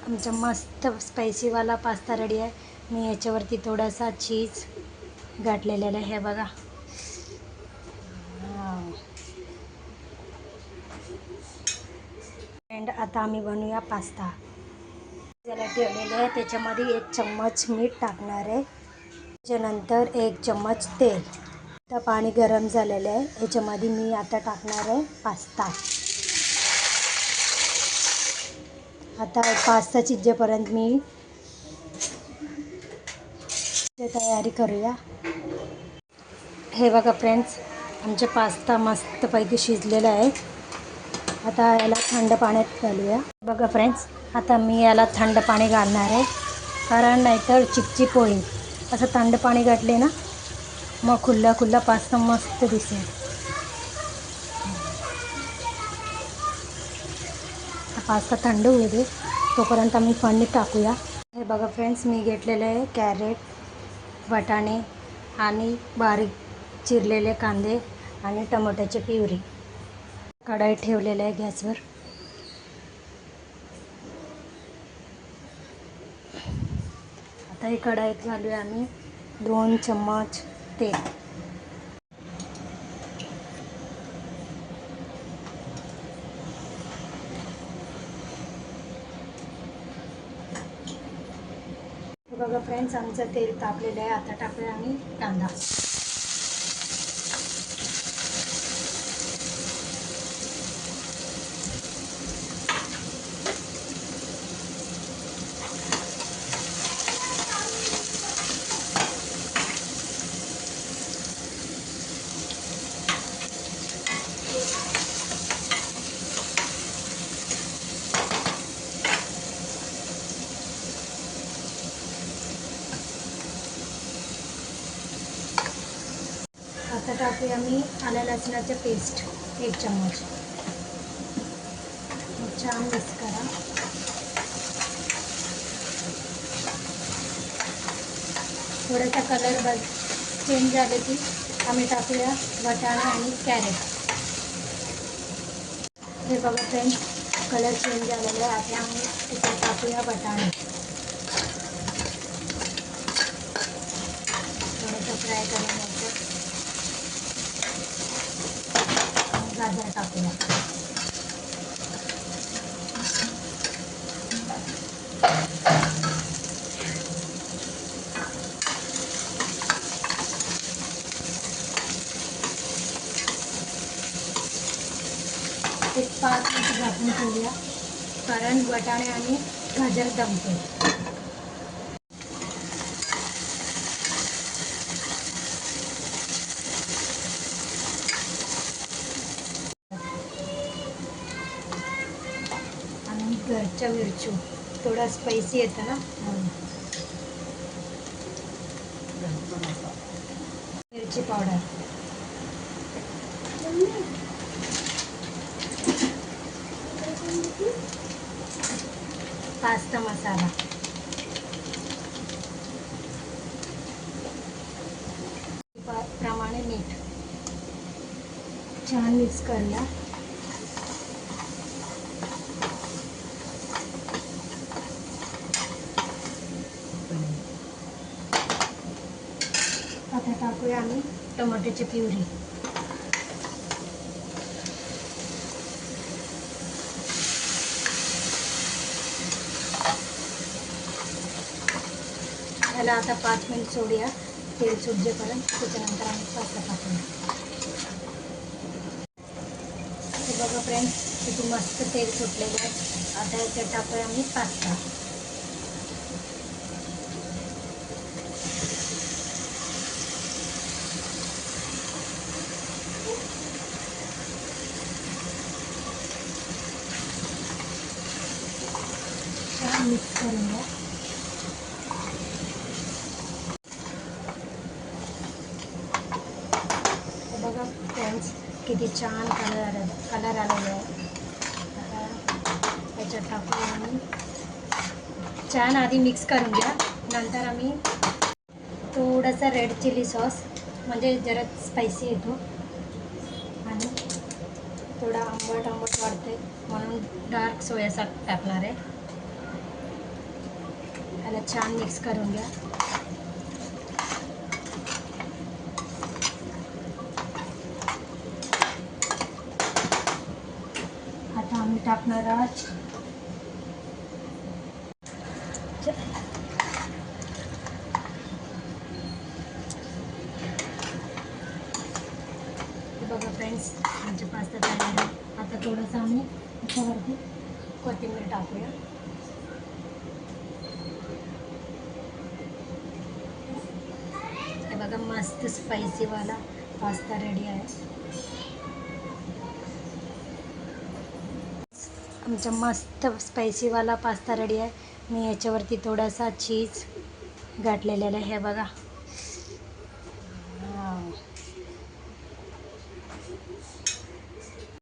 आमचा मस्त स्पायसीवाला pasta ready आहे. मी याच्यावरती थोडासा चीज घातलेला आहे, हे बघा. अँड आता आम्ही बनवूया पास्ता. त्याला ठेवलेलं आहे, त्याच्यामध्ये 1 चम्मच मीठ टाकणार आहे. त्याच्यानंतर 1 चम्मच तेल. आता पाणी गरम झालेलं आहे, याच्यामध्ये मी आता टाकणार आहे पास्ता. आता पास्ता शिजेपर्यंत मी तयारी करूया. हे बघा फ्रेंड्स, आमचे पास्ता मस्तपैकी शिजलेला आहे. आता याला थंड पाण्यात घालूया. बघा फ्रेंड्स, आता मी याला थंड पाणी घालणार आहे, कारण नाहीतर चिपचिप होईल. असं थंड पाणी घातले ना, मग खुल्ला पास्ता मस्त दिसेल. पास्ता थंड होऊ दे, तोपर्यंत आम्ही पनीर टाकूया. हे बघा फ्रेंड्स, मी घेतलेले आहे कॅरेट, वाटाणे आणि बारीक चिरलेले कांदे आणि टमाट्याची प्युरी. कढई ठेवलेलं आहे गॅसवर. आता ही कढईत घालूया आम्ही 2 चम्मच तेल. बघा फ्रेंड्स, आमचं तेल तापलेलं आहे. आता टाकूया आम्ही कांदा. आता टाकूया मी आलं लसणाचं पेस्ट 1 चम्मच. छान मिक्स करा. थोडासा कलर चेंज झाले की आम्ही टाकूया वाटाणे आणि कॅरेट. हे बघा फ्रेंड्स, कलर चेंज झालेला आहे. आता आम्ही त्याच्यात टाकूया वाटाणे. थोडंसं फ्राय करून घ्यायचं. गाजर टाकूया. एक 5 मिनिट झाकून ठेवूया, कारण वाटाणे आणि गाजर दमते. आणि घरच्या मिरची, थोडा स्पायसी येतं ना, मिरची पावडर. पास्ता मसाला. प्रमाणे मीठ. छान मिक्स करूया. आता टाकूया आम्ही टमाट्याची प्युरी. याला आता 5 मिनिट सोडूया तेल सुटेपर्यंत. त्याच्यानंतर आम्ही पास्ता टाकूया. हे बघा फ्रेंड्स, किती मस्त तेल सुटलेलं आहे. आता याच्यात टाकूया आम्ही पास्ता. छान मिक्स करून घ्या. बघा फ्रेंड्स, किती छान कलर आलेला आहे. आता याच्यात टाकूया आम्ही. छान आधी मिक्स करून घ्या. नंतर आम्ही थोडासा रेड चिली सॉस, म्हणजे जरा स्पायसी येतो आणि थोडा आंबट वाटते, म्हणून डार्क सोया सॉस टाकणार आहे. छान मिक्स करून घ्या. आता आम्ही टाकणार आहोत बघा फ्रेंड्स, आमचे पास्ता तयार आहे. आता थोडंसं आम्ही त्याच्यावरती कोथिंबीर टाकूया. हे बघा, मस्त स्पायसीवाला पास्ता रेडी आहे. आमचा मस्त स्पायसीवाला पास्ता रेडी आहे. मी याच्यावरती थोडासा चीज घातलेला आहे. हे बघा.